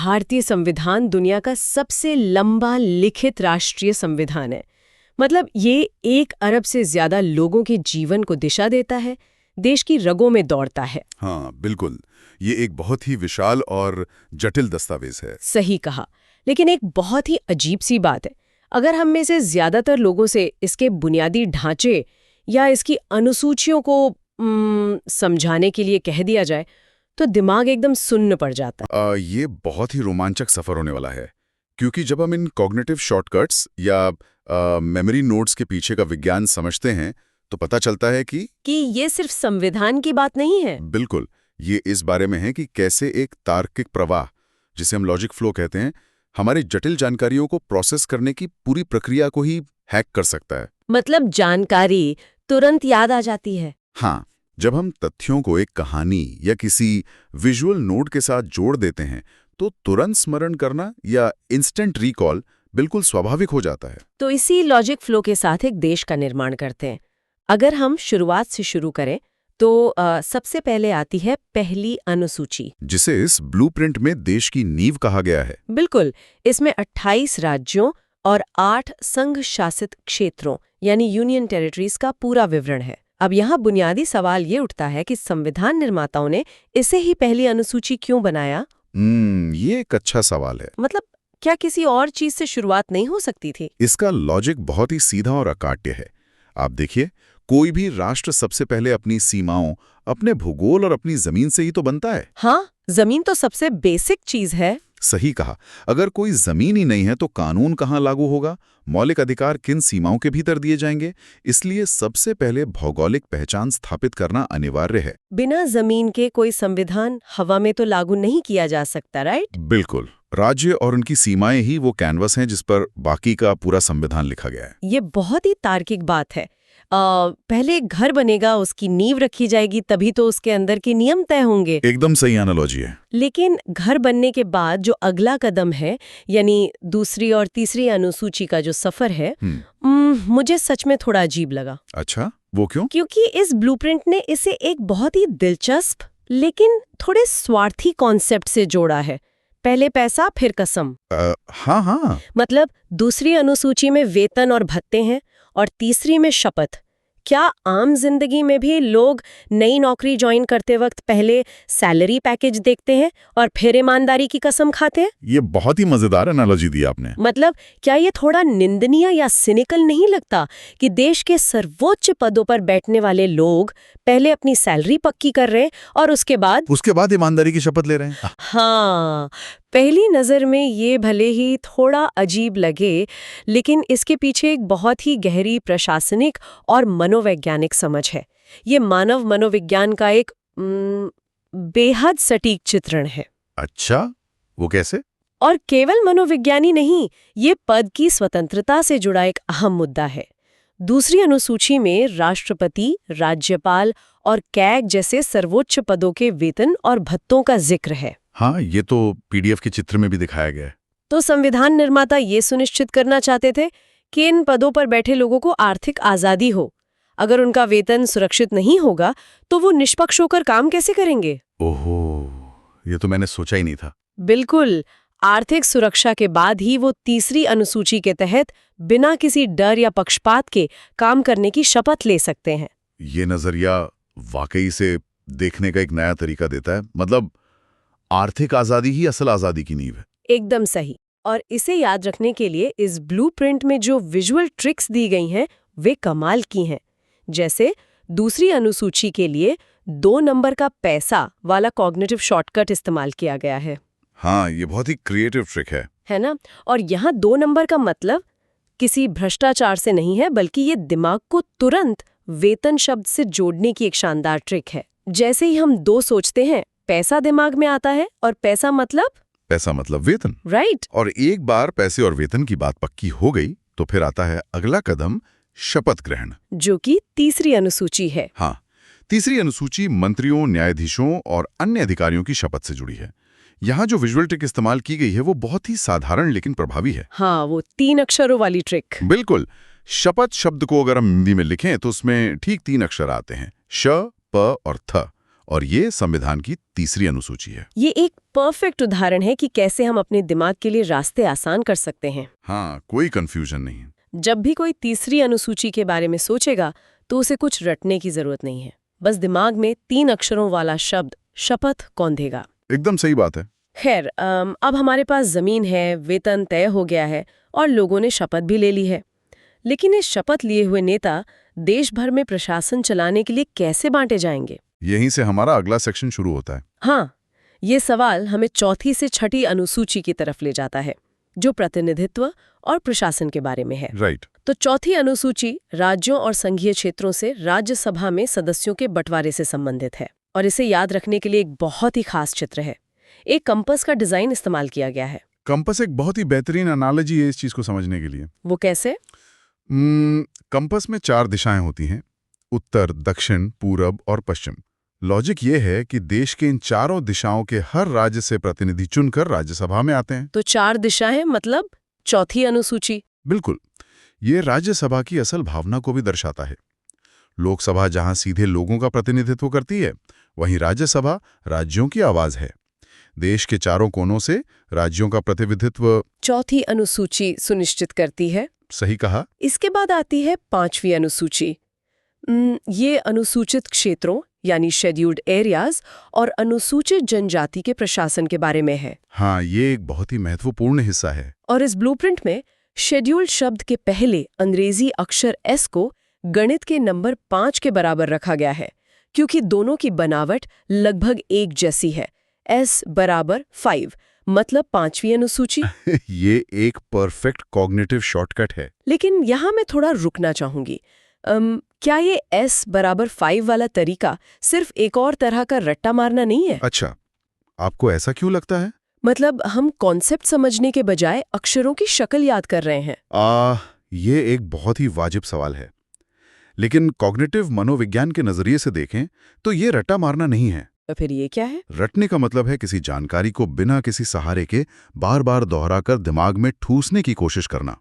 भारतीय संविधान दुनिया का सबसे लंबा लिखित राष्ट्रीय संविधान है। मतलब ये 1 अरब से ज्यादा लोगों के जीवन को दिशा देता है, देश की रगों में दौड़ता है। हाँ बिल्कुल, ये एक बहुत ही विशाल और जटिल दस्तावेज है। सही कहा। लेकिन एक बहुत ही अजीब सी बात है, अगर हम में से ज्यादातर लोगों से इसके बुनियादी ढांचे या इसकी अनुसूचियों को समझाने के लिए कह दिया जाए तो दिमाग एकदम सुन्न पड़ जाता है। ये बहुत ही रोमांचक सफर होने वाला है, क्योंकि जब हम इन कॉग्निटिव शॉर्टकट्स या मेमोरी नोट्स के पीछे का विज्ञान समझते हैं तो पता चलता है कि ये सिर्फ संविधान की बात नहीं है। बिल्कुल, ये इस बारे में है कि कैसे एक तार्किक प्रवाह, जिसे हम लॉजिक फ्लो कहते हैं, हमारी जटिल जानकारियों को प्रोसेस करने की पूरी प्रक्रिया को ही हैक कर सकता है। मतलब जानकारी तुरंत याद आ जाती है। हाँ, जब हम तथ्यों को एक कहानी या किसी विजुअल नोट के साथ जोड़ देते हैं तो तुरंत स्मरण करना या इंस्टेंट रिकॉल बिल्कुल स्वाभाविक हो जाता है। तो इसी लॉजिक फ्लो के साथ एक देश का निर्माण करते हैं। अगर हम शुरुआत से शुरू करें तो सबसे पहले आती है पहली अनुसूची, जिसे इस ब्लूप्रिंट में देश की नींव कहा गया है। बिल्कुल, इसमें 28 राज्यों और 8 संघ शासित क्षेत्रों यानी यूनियन टेरिटरीज का पूरा विवरण है। अब यहाँ बुनियादी सवाल ये उठता है कि संविधान निर्माताओं ने इसे ही पहली अनुसूची क्यों बनाया? ये एक अच्छा सवाल है। मतलब क्या किसी और चीज से शुरुआत नहीं हो सकती थी? इसका लॉजिक बहुत ही सीधा और अकाट्य है। आप देखिए, कोई भी राष्ट्र सबसे पहले अपनी सीमाओं, अपने भूगोल और अपनी जमीन से ही तो बनता है। हाँ, जमीन तो सबसे बेसिक चीज है। सही कहा। अगर कोई जमीन ही नहीं है तो कानून कहाँ लागू होगा, मौलिक अधिकार किन सीमाओं के भीतर दिए जाएंगे? इसलिए सबसे पहले भौगोलिक पहचान स्थापित करना अनिवार्य है। बिना जमीन के कोई संविधान हवा में तो लागू नहीं किया जा सकता, राइट? बिल्कुल, राज्य और उनकी सीमाएं ही वो कैनवस हैं जिस पर बाकी का पूरा संविधान लिखा गया है। ये बहुत ही तार्किक बात है। पहले एक घर बनेगा, उसकी नींव रखी जाएगी, तभी तो उसके अंदर के नियम तय होंगे। एकदम सही एनालॉजी है। लेकिन घर बनने के बाद जो अगला कदम है, यानी दूसरी और तीसरी अनुसूची का जो सफर है, मुझे सच में थोड़ा अजीब लगा। अच्छा, वो क्यों? क्योंकि इस ब्लूप्रिंट ने इसे एक बहुत ही दिलचस्प लेकिन थोड़े स्वार्थी कॉन्सेप्ट से जोड़ा है। पहले पैसा फिर कसम। हाँ। मतलब दूसरी अनुसूची में वेतन और भत्ते हैं और तीसरी में शपथ। क्या आम जिंदगी में भी लोग नई नौकरी ज्वाइन करते वक्त पहले सैलरी पैकेज देखते हैं और फिर ईमानदारी की कसम खाते हैं? ये बहुत ही मजेदार एनालॉजी दी आपने। मतलब क्या ये थोड़ा निंदनीय या सिनिकल नहीं लगता कि देश के सर्वोच्च पदों पर बैठने वाले लोग पहले अपनी सैलरी पक्की कर रहे हैं और उसके बाद ईमानदारी की शपथ ले रहे हैं? हाँ, पहली नज़र में ये भले ही थोड़ा अजीब लगे, लेकिन इसके पीछे एक बहुत ही गहरी प्रशासनिक और मनोवैज्ञानिक समझ है। ये मानव मनोविज्ञान का एक बेहद सटीक चित्रण है। अच्छा, वो कैसे? और केवल मनोविज्ञानी नहीं, ये पद की स्वतंत्रता से जुड़ा एक अहम मुद्दा है। दूसरी अनुसूची में राष्ट्रपति, राज्यपाल और कैग जैसे सर्वोच्च पदों के वेतन और भत्तों का जिक्र है। हाँ, ये तो पीडीएफ के चित्र में भी दिखाया गया है। तो संविधान निर्माता ये सुनिश्चित करना चाहते थे कि इन पदों पर बैठे लोगों को आर्थिक आजादी हो। अगर उनका वेतन सुरक्षित नहीं होगा तो वो निष्पक्ष होकर काम कैसे करेंगे? ओहो, ये तो मैंने सोचा ही नहीं था। बिल्कुल, आर्थिक सुरक्षा के बाद ही वो तीसरी अनुसूची के तहत बिना किसी डर या पक्षपात के काम करने की शपथ ले सकते हैं। ये नजरिया वाकई से देखने का एक नया तरीका देता है। मतलब आर्थिक आजादी ही असल आजादी की नींव है। एकदम सही। और इसे याद रखने के लिए इस ब्लूप्रिंट में जो विजुअल ट्रिक्स दी गई हैं वे कमाल की हैं। जैसे दूसरी अनुसूची के लिए 2 नंबर का पैसा वाला कॉग्निटिव शॉर्टकट इस्तेमाल किया गया है। हाँ, ये बहुत ही क्रिएटिव ट्रिक है ना? और यहाँ 2 नंबर का मतलब किसी भ्रष्टाचार से नहीं है, बल्कि ये दिमाग को तुरंत वेतन शब्द से जोड़ने की एक शानदार ट्रिक है। जैसे ही हम 2 सोचते हैं, पैसा दिमाग में आता है और पैसा मतलब वेतन, राइट। और एक बार पैसे और वेतन की बात पक्की हो गई तो फिर आता है अगला कदम, शपथ ग्रहण, जो कि तीसरी अनुसूची है। हाँ, तीसरी अनुसूची मंत्रियों, न्यायाधीशों और अन्य अधिकारियों की शपथ से जुड़ी है। यहाँ जो विजुअल ट्रिक इस्तेमाल की गई है वो बहुत ही साधारण लेकिन प्रभावी है। हाँ, वो 3 अक्षरों वाली ट्रिक। बिल्कुल। शपथ शब्द को अगर हम हिंदी में लिखें तो उसमें ठीक 3 अक्षर आते हैं, श, प और थ, और ये संविधान की तीसरी अनुसूची है। ये एक परफेक्ट उदाहरण है कि कैसे हम अपने दिमाग के लिए रास्ते आसान कर सकते हैं। हाँ, कोई कंफ्यूजन नहीं है। जब भी कोई तीसरी अनुसूची के बारे में सोचेगा तो उसे कुछ रटने की जरूरत नहीं है। बस दिमाग में 3 अक्षरों वाला शब्द शपथ कौंधेगा। एकदम सही बात है। खैर, अब हमारे पास जमीन है, वेतन तय हो गया है और लोगों ने शपथ भी ले ली है। लेकिन इस शपथ लिए हुए नेता देश भर में प्रशासन चलाने के लिए कैसे बांटे जाएंगे? यहीं से हमारा अगला सेक्शन शुरू होता है। हाँ, ये सवाल हमें चौथी से छठी अनुसूची की तरफ ले जाता है, जो प्रतिनिधित्व और प्रशासन के बारे में है। राइट। तो चौथी अनुसूची राज्यों और संघीय क्षेत्रों से राज्यसभा में सदस्यों के बंटवारे से संबंधित है और इसे याद रखने के लिए एक बहुत ही खास चित्र है। एक कंपास का डिजाइन इस्तेमाल किया गया है। कंपास एक बहुत ही बेहतरीन एनालॉजी है इस चीज को समझने के लिए। वो कैसे? कंपास में 4 दिशाएं होती हैं, उत्तर, दक्षिण, पूरब और पश्चिम। लॉजिक ये है कि देश के इन चारों दिशाओं के हर राज्य से प्रतिनिधि चुनकर राज्यसभा में आते हैं। तो 4 दिशाएं मतलब चौथी अनुसूची। बिल्कुल, ये राज्यसभा की असल भावना को भी दर्शाता है। लोकसभा जहां सीधे लोगों का प्रतिनिधित्व करती है, वहीं राज्यसभा राज्यों की आवाज है। देश के चारों कोनों से राज्यों का प्रतिनिधित्व चौथी अनुसूची सुनिश्चित करती है। सही कहा। इसके बाद आती है 5वीं अनुसूची। ये अनुसूचित क्षेत्रों यानी शेड्यूल्ड एरियाज और अनुसूचित जनजाति के प्रशासन के बारे में है। हाँ, ये एक बहुत ही महत्वपूर्ण हिस्सा है। और इस ब्लूप्रिंट में शेड्यूल्ड शब्द के पहले अंग्रेजी अक्षर एस को गणित के नंबर 5 के बराबर रखा गया है, क्योंकि दोनों की बनावट लगभग एक जैसी है। S बराबर 5 मतलब 5वीं अनुसूची। ये एक परफेक्ट कॉग्निटिव शॉर्टकट है। लेकिन यहाँ मैं थोड़ा रुकना चाहूंगी। क्या ये S बराबर 5 वाला तरीका सिर्फ एक और तरह का रट्टा मारना नहीं है? अच्छा, आपको ऐसा क्यों लगता है? मतलब हम कॉन्सेप्ट समझने के बजाय अक्षरों की शक्ल याद कर रहे हैं। ये एक बहुत ही वाजिब सवाल है। लेकिन कॉग्निटिव मनोविज्ञान के नजरिए से देखें तो ये रट्टा मारना नहीं है। तो फिर ये क्या है? रटने का मतलब है किसी जानकारी को बिना किसी सहारे के बार बार दोहराकर दिमाग में ठूसने की कोशिश करना।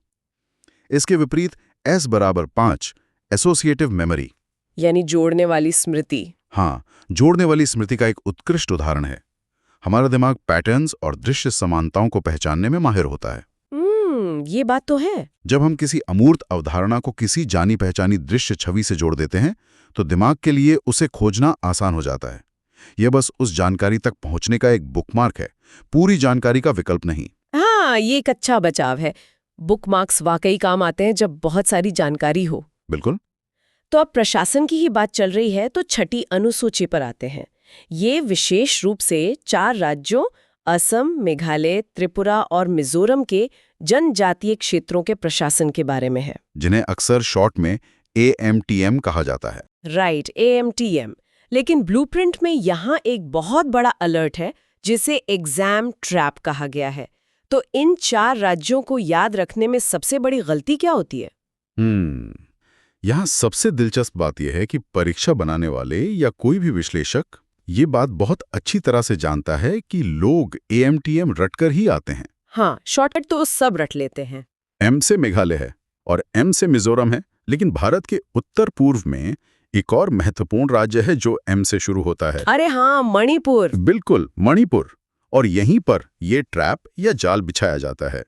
इसके विपरीत S बराबर 5 एसोसिएटिव मेमोरी यानी जोड़ने वाली स्मृति। हाँ, जोड़ने वाली स्मृति का एक उत्कृष्ट उदाहरण है। हमारा दिमाग पैटर्न्स और दृश्य समानताओं को पहचानने में माहिर होता है। ये बात तो है। जब हम किसी अमूर्त अवधारणा को किसी जानी पहचानी दृश्य छवि से जोड़ देते हैं तो दिमाग के लिए उसे खोजना आसान हो जाता है। यह बस उस जानकारी तक पहुंचने का एक बुकमार्क है, पूरी जानकारी का विकल्प नहीं। हाँ, ये एक अच्छा बचाव है। बुकमार्क्स वाकई काम आते हैं जब बहुत सारी जानकारी हो। बिल्कुल। तो अब प्रशासन की ही बात चल रही है तो छठी अनुसूची पर आते हैं। ये विशेष रूप से 4 राज्यों असम, मेघालय, त्रिपुरा और मिजोरम के जनजातीय क्षेत्रों के प्रशासन के बारे में है, जिन्हें अक्सर शॉर्ट में AMTM कहा जाता है। Right, AMTM। लेकिन ब्लूप्रिंट में यहाँ एक बहुत बड़ा अलर्ट है जिसे एग्जाम ट्रैप कहा गया है। तो इन 4 राज्यों को याद रखने में सबसे बड़ी गलती क्या होती है? यहाँ सबसे दिलचस्प बात यह है कि परीक्षा बनाने वाले या कोई भी विश्लेषक ये बात बहुत अच्छी तरह से जानता है कि लोग AMTM रटकर ही आते हैं। हाँ, शॉर्टकट तो सब रट लेते हैं। M से मेघालय है और M से मिजोरम है, लेकिन भारत के उत्तर पूर्व में एक और महत्वपूर्ण राज्य है जो M से शुरू होता है। अरे हाँ, मणिपुर। बिल्कुल, मणिपुर। और यहीं पर ये ट्रैप या जाल बिछाया जाता है।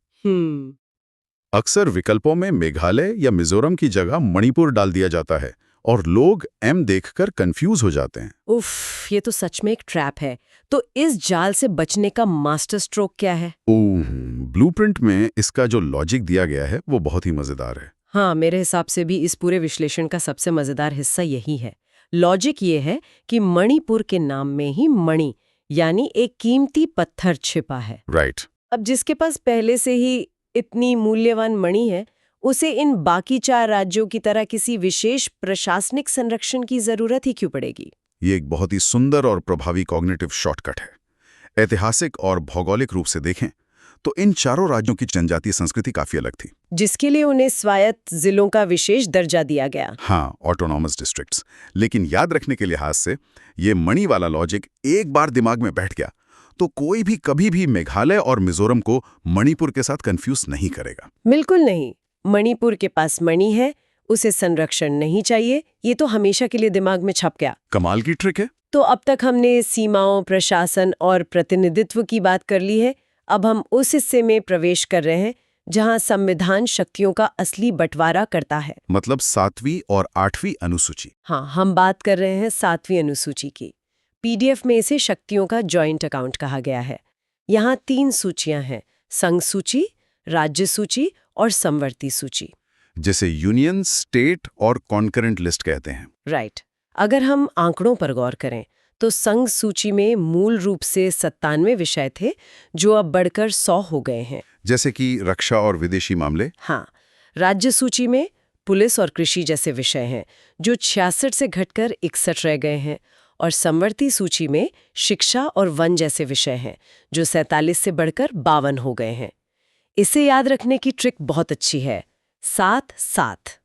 अक्सर विकल्पों में मेघालय या मिजोरम की जगह मणिपुर डाल दिया जाता है और लोग M देखकर कंफ्यूज हो जाते हैं। उफ, ये तो सच में एक ट्रैप है। तो इस जाल से बचने का मास्टर स्ट्रोक क्या है? ब्लूप्रिंट में इसका जो लॉजिक दिया गया है वो बहुत ही मजेदार है। हाँ, मेरे हिसाब से भी इस पूरे विश्लेषण का सबसे मजेदार हिस्सा यही है। लॉजिक ये है कि मणिपुर के नाम में ही मणि यानी एक कीमती पत्थर छिपा है। राइट। अब जिसके पास पहले से ही इतनी मूल्यवान मणि है, उसे इन बाकी 4 राज्यों की तरह किसी विशेष प्रशासनिक संरक्षण की जरूरत ही क्यों पड़ेगी? ये एक बहुत ही सुंदर और प्रभावी कॉग्निटिव शॉर्टकट है। ऐतिहासिक और भौगोलिक रूप से देखें तो इन चारों राज्यों की जनजातीय संस्कृति काफी अलग थी, जिसके लिए उन्हें स्वायत्त जिलों का विशेष दर्जा दिया गया। हाँ, ऑटोनॉमस डिस्ट्रिक्ट्स। लेकिन याद रखने के लिहाज से ये मणि वाला लॉजिक एक बार दिमाग में बैठ गया तो कोई भी कभी भी मेघालय और मिजोरम को मणिपुर के साथ कंफ्यूज नहीं करेगा। बिल्कुल नहीं। मणिपुर के पास मणि है, उसे संरक्षण नहीं चाहिए, ये तो हमेशा के लिए दिमाग में छप गया। कमाल की ट्रिक है। तो अब तक हमने सीमाओं, प्रशासन और प्रतिनिधित्व की बात कर ली है। अब हम उस हिस्से में प्रवेश कर रहे हैं जहां संविधान शक्तियों का असली बंटवारा करता है। मतलब 7वीं और 8वीं अनुसूची। हाँ, हम बात कर रहे हैं 7वीं अनुसूची की। पीडीएफ में इसे शक्तियों का जॉइंट अकाउंट कहा गया है। यहाँ 3 सूचियां हैं: संघ सूची, राज्य सूची और समवर्ती सूची, जैसे यूनियन, स्टेट और कॉन्करेंट लिस्ट कहते हैं। राइट। अगर हम आंकड़ों पर गौर करें तो संघ सूची में मूल रूप से 97 विषय थे, जो अब बढ़कर 100 हो गए हैं। जैसे कि रक्षा और विदेशी मामले। हाँ, राज्य सूची में पुलिस और कृषि जैसे विषय हैं, जो 66 से घटकर 61 रह गए हैं। और समवर्ती सूची में शिक्षा और वन जैसे विषय हैं, जो 47 से बढ़कर 52 हो गए हैं। इसे याद रखने की ट्रिक बहुत अच्छी है, 7-7।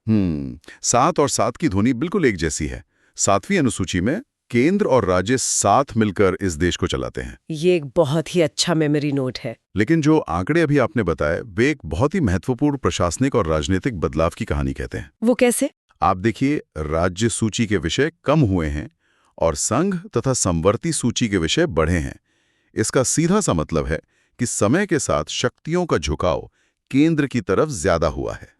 7 और 7 की ध्वनि बिल्कुल एक जैसी है। 7वीं अनुसूची में केंद्र और राज्य साथ मिलकर इस देश को चलाते हैं। ये एक बहुत ही अच्छा मेमोरी नोट है। लेकिन जो आंकड़े अभी आपने बताए, वे एक बहुत ही महत्वपूर्ण प्रशासनिक और राजनीतिक बदलाव की कहानी कहते हैं। वो कैसे? आप देखिए, राज्य सूची के विषय कम हुए हैं और संघ तथा समवर्ती सूची के विषय बढ़े हैं। इसका सीधा सा मतलब है कि समय के साथ शक्तियों का झुकाव केंद्र की तरफ ज्यादा हुआ है।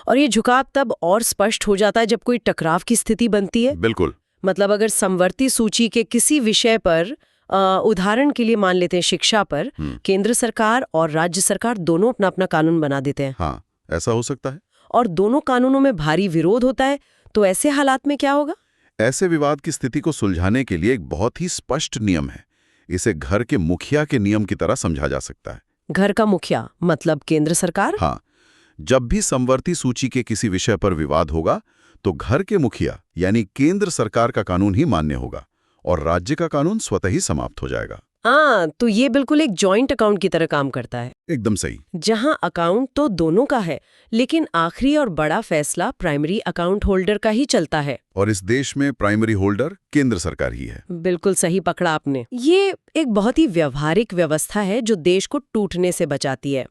और ये झुकाव तब और स्पष्ट हो जाता है जब कोई टकराव की स्थिति बनती है। बिल्कुल। मतलब अगर समवर्ती सूची के किसी विषय पर, उदाहरण के लिए मान लेते हैं शिक्षा पर, केंद्र सरकार और राज्य सरकार दोनों अपना अपना कानून बना देते हैं। हाँ, ऐसा हो सकता है। और दोनों कानूनों में भारी विरोध होता है, तो ऐसे हालात में क्या होगा? ऐसे विवाद की स्थिति को सुलझाने के लिए एक बहुत ही स्पष्ट नियम है। इसे घर के मुखिया के नियम की तरह समझा जा सकता है। घर का मुखिया मतलब केंद्र सरकार? हाँ, जब भी समवर्ती सूची के किसी विषय पर विवाद होगा तो घर के मुखिया यानी केंद्र सरकार का कानून ही मान्य होगा और राज्य का कानून स्वतः ही समाप्त हो जाएगा। हाँ, तो ये बिल्कुल एक जॉइंट अकाउंट की तरह काम करता है। एकदम सही। जहां अकाउंट तो दोनों का है, लेकिन आखिरी और बड़ा फैसला प्राइमरी अकाउंट होल्डर का ही चलता है। और इस देश में प्राइमरी होल्डर केंद्र सरकार ही है। बिल्कुल सही पकड़ा आपने। ये एक बहुत ही व्यवहारिक व्यवस्था है जो देश को टूटने से बचाती है।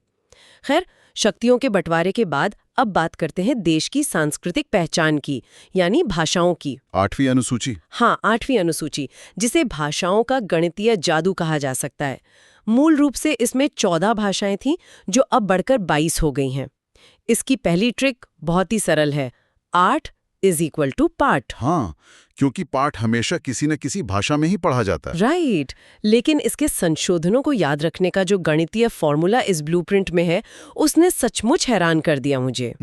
खैर, शक्तियों के बंटवारे के बाद अब बात करते हैं देश की सांस्कृतिक पहचान की, यानी भाषाओं की। 8वीं अनुसूची। हाँ, 8वीं अनुसूची, जिसे भाषाओं का गणितीय जादू कहा जा सकता है। मूल रूप से इसमें 14 भाषाएं थीं, जो अब बढ़कर 22 हो गई हैं। इसकी पहली ट्रिक बहुत ही सरल है, 8 = पाठ। हाँ, क्योंकि पाठ हमेशा किसी न किसी भाषा में ही पढ़ा जाता है। राइट। लेकिन इसके संशोधनों को याद रखने का जो गणितीय फॉर्मूला इस ब्लूप्रिंट में है, उसने सचमुच हैरान कर दिया मुझे।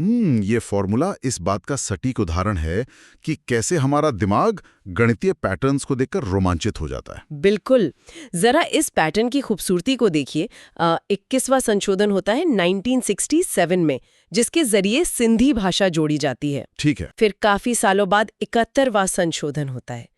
ये फॉर्मूला इस बात का सटीक उदाहरण है कि कैसे हमारा दिमाग गणितीय पैटर्न्स को देखकर रोमांचित हो जाता है। बिल्कुल। जरा इस पैटर्न की खूबसूरती को देखिए। 21वां संशोधन होता है 1967 में, जिसके जरिए सिंधी भाषा जोड़ी जाती है। ठीक है। फिर काफी सालों बाद 71वां संशोधन होता है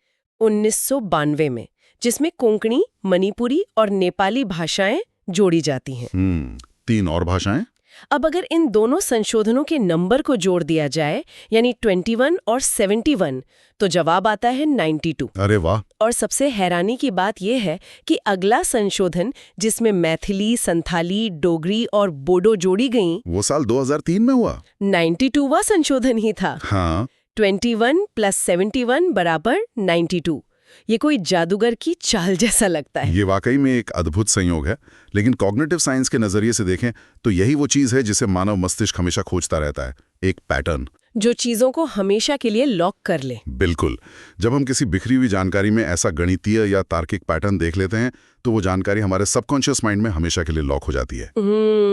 1992 में, जिसमें कोंकणी, मणिपुरी और नेपाली भाषाएं जोड़ी जाती हैं। 3 और भाषाएं। अब अगर इन दोनों संशोधनों के नंबर को जोड़ दिया जाए, यानी 21 और 71, तो जवाब आता है 92। अरे वाह। और सबसे हैरानी की बात यह है कि अगला संशोधन, जिसमें मैथिली, संथाली, डोगरी और बोडो जोड़ी गईं, वो साल 2003 में हुआ। 92वां संशोधन ही था। हाँ। 21 + 71 = 92। ये कोई जादूगर की चाल जैसा लगता है। ये वाकई में एक अद्भुत संयोग है। लेकिन कॉग्निटिव साइंस के नजरिए से देखें तो यही वो चीज है जिसे मानव मस्तिष्क हमेशा खोजता रहता है, एक पैटर्न जो चीजों को हमेशा के लिए लॉक कर ले। बिल्कुल। जब हम किसी बिखरी हुई जानकारी में ऐसा गणितीय या तार्किक पैटर्न देख लेते हैं तो वो जानकारी हमारे सबकॉन्शियस माइंड में हमेशा के लिए लॉक हो जाती है।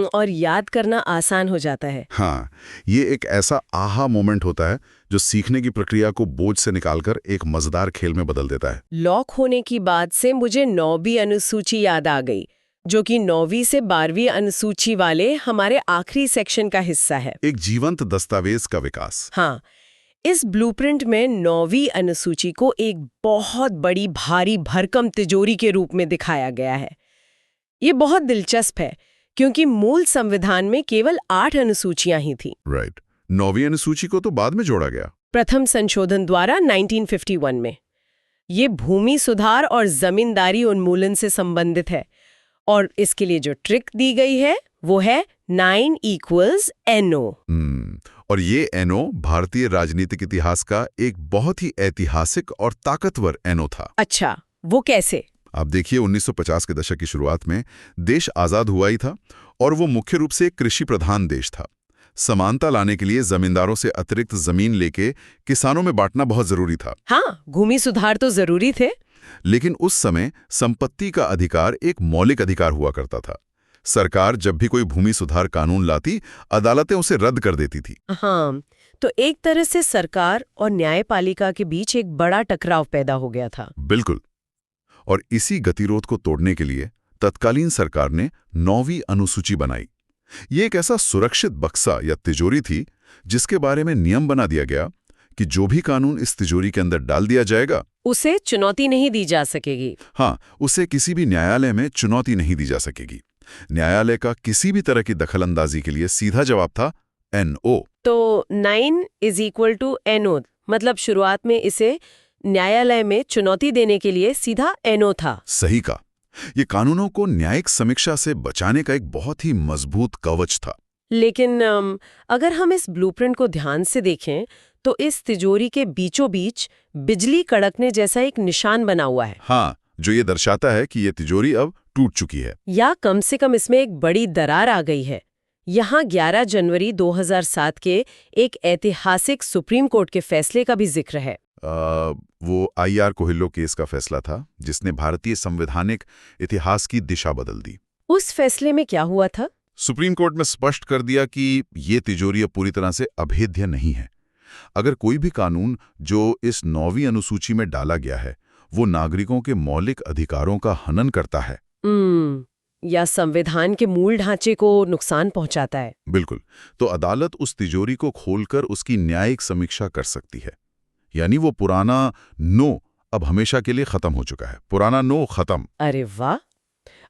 और याद करना आसान हो जाता है। हाँ, ये एक ऐसा आहा मोमेंट होता है जो सीखने की प्रक्रिया को बोझ से निकालकर एक मजेदार खेल में बदल देता है। लॉक होने की बात से मुझे 9वीं अनुसूची याद आ गई, जो कि 9वीं से 12वीं अनुसूची वाले हमारे आखिरी सेक्शन का हिस्सा है। एक जीवंत दस्तावेज का विकास। हाँ, इस ब्लूप्रिंट में 9वीं अनुसूची को एक बहुत बड़ी भारी भरकम तिजोरी के रूप में दिखाया गया है। ये बहुत दिलचस्प है क्योंकि मूल संविधान में केवल 8 अनुसूचियां ही थीं। राइट। 9वीं अनुसूची को तो बाद में जोड़ा गया, प्रथम संशोधन द्वारा 1951 में। ये भूमि सुधार और जमींदारी उन्मूलन से संबंधित है, और इसके लिए जो ट्रिक दी गई है वो है 9 = NO। और ये एनओ भारतीय राजनीतिक इतिहास का एक बहुत ही ऐतिहासिक और ताकतवर एनओ था। अच्छा, वो कैसे? आप देखिए 1950 के दशक की शुरुआत में देश आज़ाद हुआ ही था और वो मुख्य रूप से एक कृषि प्रधान देश था। समानता लाने के लिए जमींदारों से अतिरिक्त जमीन लेके किसानों में बांटना बहुत जरूरी था। हाँ, भूमि सुधार तो जरूरी थे। लेकिन उस समय संपत्ति का अधिकार एक मौलिक अधिकार हुआ करता था। सरकार जब भी कोई भूमि सुधार कानून लाती, अदालतें उसे रद्द कर देती थी। हाँ, तो एक तरह से सरकार और न्यायपालिका के बीच एक बड़ा टकराव पैदा हो गया था। बिल्कुल। और इसी गतिरोध को तोड़ने के लिए तत्कालीन सरकार ने 9वीं अनुसूची बनाई। ये एक ऐसा सुरक्षित बक्सा या तिजोरी थी जिसके बारे में नियम बना दिया गया कि जो भी कानून इस तिजोरी के अंदर डाल दिया जाएगा, उसे चुनौती नहीं दी जा सकेगी। हाँ, उसे किसी भी न्यायालय में चुनौती नहीं दी जा सकेगी। न्यायालय का किसी भी तरह की दखलंदाजी के लिए सीधा जवाब था NO। तो 9 = NO, मतलब शुरुआत में इसे न्यायालय में चुनौती देने के लिए सीधा NO था। सही कहा। ये कानूनों को न्यायिक समीक्षा से बचाने का एक बहुत ही मजबूत कवच था। लेकिन अगर हम इस ब्लूप्रिंट को ध्यान से देखें तो इस तिजोरी के बीचों बीच बिजली कड़कने जैसा एक निशान बना हुआ है। हाँ, जो ये दर्शाता है कि ये तिजोरी अब टूट चुकी है। या कम से कम इसमें एक बड़ी दरार आ गई है। यहाँ 11 जनवरी 2007 के एक ऐतिहासिक सुप्रीम कोर्ट के फैसले का भी जिक्र है। वो IR कोहिलो केस का फैसला था जिसने भारतीय संवैधानिक इतिहास की दिशा बदल दी। उस फैसले में क्या हुआ था? सुप्रीम कोर्ट में स्पष्ट कर दिया कि ये तिजोरी अब पूरी तरह से अभेद्य नहीं है। अगर कोई भी कानून जो इस 9वीं अनुसूची में डाला गया है वो नागरिकों के मौलिक अधिकारों का हनन करता है या संविधान के मूल ढांचे को नुकसान पहुंचाता है। बिल्कुल, तो अदालत उस तिजोरी को खोलकर उसकी न्यायिक समीक्षा कर सकती है। यानी वो पुराना नो अब हमेशा के लिए खत्म हो चुका है। पुराना नो खत्म। अरे वाह!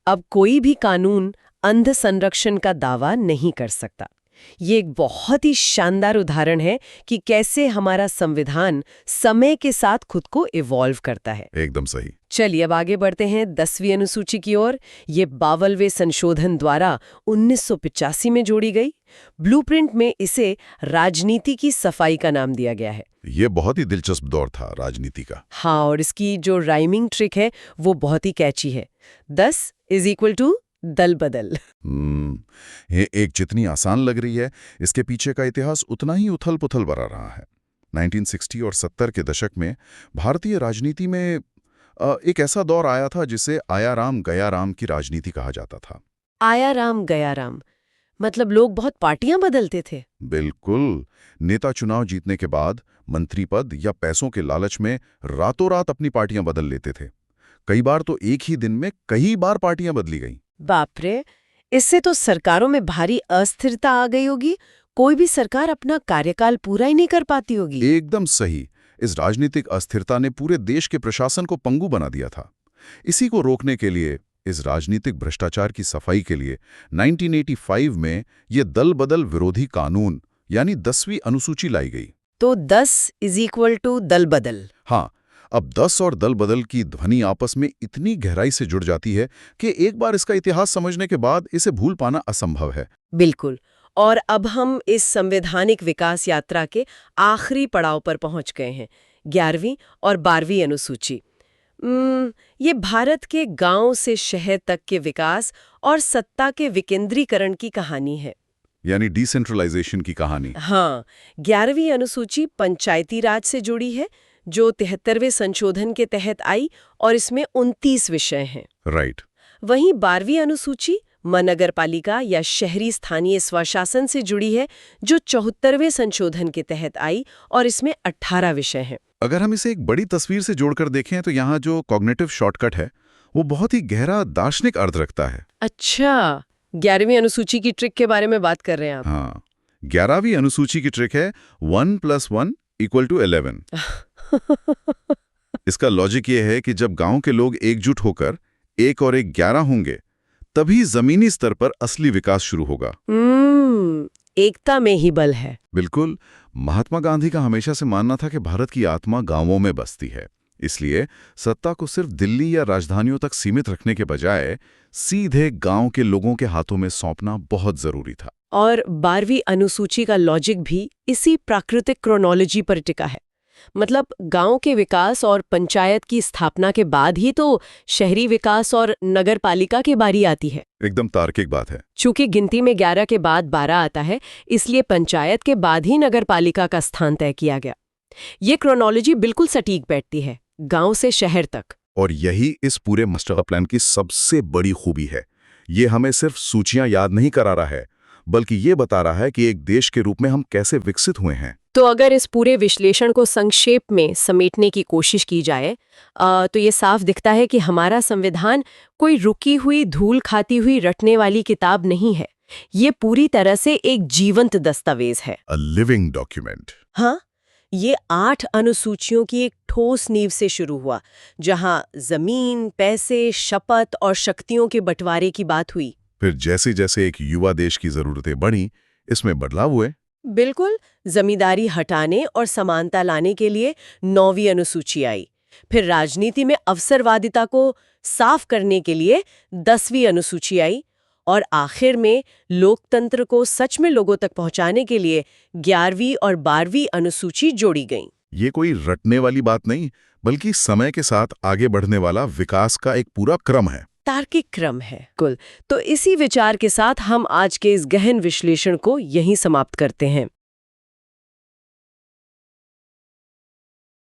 अब कोई भी कानून अंध संरक्षण का दावा नहीं कर सकता। ये एक बहुत ही शानदार उदाहरण है कि कैसे हमारा संविधान समय के साथ खुद को इवॉल्व करता है। एकदम सही। चलिए अब आगे बढ़ते हैं 10वीं अनुसूची की ओर। ये 52वें संशोधन द्वारा 1985 में जोड़ी गई। ब्लूप्रिंट में इसे राजनीति की सफाई का नाम दिया गया है। ये बहुत ही दिलचस्प दौर था राजनीति का। हाँ, और इसकी जो राइमिंग ट्रिक है वो बहुत ही कैची है। 10 = दल बदल। ये एक जितनी आसान लग रही है, इसके पीछे का इतिहास उतना ही उथल पुथल भरा रहा है। 1960 और 70 के दशक में भारतीय राजनीति में एक ऐसा दौर आया था जिसे आया राम गया राम की राजनीति कहा जाता था। आया राम गया राम मतलब लोग बहुत पार्टियां बदलते थे। बिल्कुल। नेता चुनाव जीतने के बाद मंत्री पद या पैसों के लालच में रातों रात अपनी पार्टियां बदल लेते थे। कई बार तो एक ही दिन में कई बार पार्टियां बदली गईं। बाप रे, इससे तो सरकारों में भारी अस्थिरता आ गई होगी। कोई भी सरकार अपना कार्यकाल पूरा ही नहीं कर पाती होगी। एकदम सही। इस राजनीतिक अस्थिरता ने पूरे देश के प्रशासन को पंगु बना दिया था। इसी को रोकने के लिए, इस राजनीतिक भ्रष्टाचार की सफाई के लिए 1985 में ये दल बदल विरोधी कानून यानी 10वीं अनुसूची लाई गई। तो 10 = दल बदल। हाँ, अब 10 और दल बदल की ध्वनि आपस में इतनी गहराई से जुड़ जाती है कि एक बार इसका इतिहास समझने के बाद इसे भूल पाना असंभव है। बिल्कुल। और अब हम इस संवैधानिक विकास यात्रा के आखिरी पड़ाव पर पहुंच गए हैं, 11वीं और 12वीं अनुसूची। ये भारत के गांव से शहर तक के विकास और सत्ता के विकेंद्रीकरण की कहानी है, यानी डिसेंट्रलाइजेशन की कहानी। हाँ, 11वीं अनुसूची पंचायती राज से जुड़ी है जो 73वें संशोधन के तहत आई और इसमें 29 विषय हैं। राइट। वहीं 12वीं अनुसूची महानगरपालिका या शहरी स्थानीय स्वशासन से जुड़ी है जो 74वें संशोधन के तहत आई और इसमें 18 विषय हैं। अगर हम इसे एक बड़ी तस्वीर से जोड़कर देखें तो यहाँ जो कॉग्निटिव शॉर्टकट है वो बहुत ही गहरा दार्शनिक अर्थ रखता है। अच्छा, 11वीं अनुसूची की ट्रिक के बारे में बात कर रहे हैं आप? हाँ, 11वीं अनुसूची की ट्रिक है 1 + 1 = 11। इसका लॉजिक ये है कि जब गांव के लोग एकजुट होकर 1 और 1 11 होंगे तभी जमीनी स्तर पर असली विकास शुरू होगा। एकता में ही बल है। बिल्कुल। महात्मा गांधी का हमेशा से मानना था कि भारत की आत्मा गांवों में बसती है। इसलिए सत्ता को सिर्फ दिल्ली या राजधानियों तक सीमित रखने के बजाय सीधे गांव के लोगों के हाथों में सौंपना बहुत जरूरी था। और 12वीं अनुसूची का लॉजिक भी इसी प्राकृतिक क्रोनोलॉजी पर टिका है। मतलब गांव के विकास और पंचायत की स्थापना के बाद ही तो शहरी विकास और नगर पालिका की बारी आती है। एकदम तार्किक बात है। चूंकि गिनती में 11 के बाद 12 आता है, इसलिए पंचायत के बाद ही नगर पालिका का स्थान तय किया गया। ये क्रोनोलॉजी बिल्कुल सटीक बैठती है, गांव से शहर तक। और यही इस पूरे मास्टर प्लान की सबसे बड़ी खूबी है। ये हमें सिर्फ सूचियां याद नहीं करा रहा है, बल्कि ये बता रहा है कि एक देश के रूप में हम कैसे विकसित हुए हैं। तो अगर इस पूरे विश्लेषण को संक्षेप में समेटने की कोशिश की जाए तो ये साफ दिखता है कि हमारा संविधान कोई रुकी हुई धूल खाती हुई रटने वाली किताब नहीं है। ये पूरी तरह से एक जीवंत दस्तावेज है। A living document. हाँ, ये 8 अनुसूचियों की एक ठोस नींव से शुरू हुआ, जहां जमीन, पैसे, शपथ और शक्तियों के बंटवारे की बात हुई। फिर जैसे जैसे एक युवा देश की जरूरतें बढ़ी, इसमें बदलाव हुए। बिल्कुल, जमींदारी हटाने और समानता लाने के लिए 9वीं अनुसूची आई। फिर राजनीति में अवसरवादिता को साफ करने के लिए 10वीं अनुसूची आई, और आखिर में लोकतंत्र को सच में लोगों तक पहुंचाने के लिए 11वीं और 12वीं अनुसूची जोड़ी गईं। ये कोई रटने वाली बात नहीं, बल्कि समय के साथ आगे बढ़ने वाला विकास का एक पूरा क्रम है। तार्किक क्रम है। कुल तो इसी विचार के साथ हम आज के इस गहन विश्लेषण को यहीं समाप्त करते हैं।